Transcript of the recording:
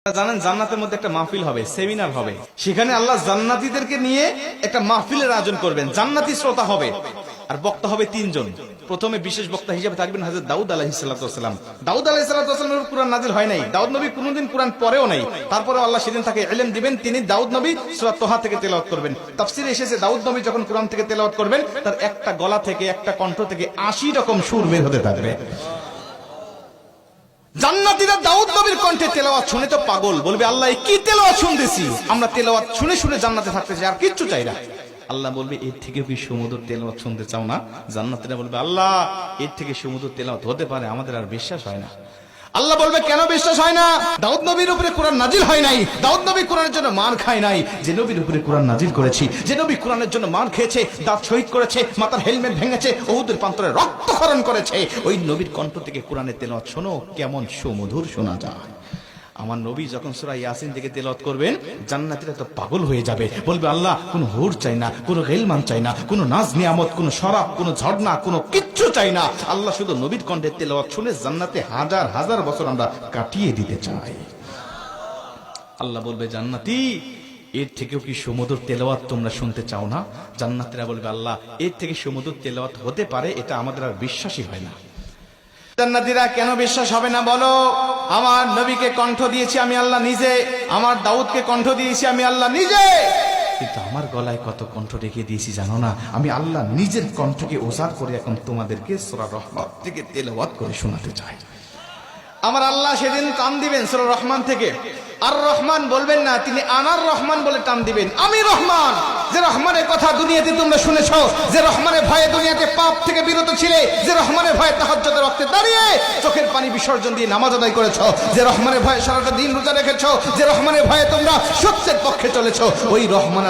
জানেন জান্নাতের মধ্যে একটা মাহফিল হবে, সেমিনার হবে। সেখানে আল্লাহ জান্নাতীদেরকে নিয়ে একটা মাহফিলের আয়োজন করবেন। জান্নাতি শ্রোতা হবে আর বক্তা হবে তিনজন। প্রথমে বিশেষ বক্তা হিসেবে থাকবেন হযরত দাউদ আলাইহিস সালাম। দাউদ আলাইহিস সালামের কুরআন নাজিল হয় নাই, দাউদ নবী কোনদিন কুরআন পড়েও নাই। তারপরে আল্লাহ সেদিন তাকে ইলম দিবেন, তিনি দাউদ নবী সূরা তোহা থেকে তেলাওয়াত করবেন। তাফসীরে এসেছে দাউদ নবী যখন কুরআন থেকে তেলাওয়াত করবেন তার একটা গলা থেকে, একটা কণ্ঠ থেকে ৮০ রকম সুর বের হতে থাকবে। জান্নাতীরা দাউদ নবীর কণ্ঠে তেলাওয়াত শুনে তো পাগল, বলবে আল্লাহ কি তেলাওয়াত শুনতেছি, আমরা তেলাওয়াত শুনে শুনে জান্নাতে থাকতে চাই, আর কিচ্ছু চাই না। আল্লাহ বলবে এর থেকে কি সুমধুর তেলাওয়াত শুনতে চাও না? জান্নাতীরা বলবে আল্লাহ এর থেকে সুমধুর তেলাওয়াত হতে পারে, আমাদের আর বিশ্বাস হয় না। আল্লাহ বলবে কেন বিশ্বাস হয় না? দাউদ নবীর উপরে কোরআন নাজিল হয় নাই, দাউদ নবী কোরআনের জন্য মার খায় নাই। যে নবীর উপরে কোরআন নাজিল করেছি, যে নবী কোরআনের জন্য মার খেয়েছে, দাঁত শহীদ করেছে, মাথার হেলমেট ভেঙেছে, উহুদের প্রান্তরে রক্তক্ষরণ করেছে, ওই নবীর কণ্ঠ থেকে কোরআনের তেলাওয়াত শোনো কেমন সুমধুর শোনা যায়। আমার নবী যখন সূরা ইয়াসিন থেকে তেলাওয়াত করবেন জান্নাতীরা তো পাগল হয়ে যাবে, বলবে আল্লাহ কোনো হুর চাই না, কোনো গিলমান চাই না, কোনো নাজ নিয়ামত, কোনো শরাব, কোনো ঝর্ণা, কোনো কিচ্ছু চাই না। আল্লাহ শুধু নবীর কণ্ঠে তেলাওয়াত শুনে জান্নাতে হাজার হাজার বছর আমরা কাটিয়ে দিতে চাই। আল্লাহ বলবে জান্নাতি এর থেকেও কি সুমধুর তেলাওয়াত তোমরা শুনতে চাও না? জান্নাতীরা বলবে আল্লাহ এর থেকে সুমধুর তেলাওয়াত হতে পারে, এটা আমাদের আর বিশ্বাসই হয় না। জান্নাতীরা কেন বিশ্বাস হবে না বলো? আমার নবীকে কণ্ঠ দিয়েছি আমি আল্লাহ নিজে, আমার দাউদকে কণ্ঠ দিয়েছি আমি আল্লাহ নিজে, কিন্তু আমার গলায় কত কণ্ঠ রেখে দিয়েছি জানো না? আমি আল্লাহ নিজের কণ্ঠকে ওজার করে এখন তোমাদেরকে সূরা রহমান থেকে তেলাওয়াত করে শোনাতে চাই। আমার আল্লাহ সেদিন টান দিবেন সূরা রহমান থেকে, আর রহমান বলবেন না, তিনি আনার রহমান বলে টান দিবেন। আমি রহমান, যে রহমানের কথা দুনিয়াতে তোমরা শুনেছো, যে রহমানের ভয়ে দুনিয়াতে পাপ থেকে বিরত ছিলে, যে রহমানের ভয়ে তাহাজ্জুদের ওয়াক্তে দাঁড়িয়ে চোখের পানি বিসর্জন দিয়ে নামাজ আদায় করেছো, যে রহমানের ভয়ে সারাটা দিন রোজা রেখেছো, যে রহমানের ভয়ে তোমরা সত্যের পক্ষে চলেছো, ওই রহমান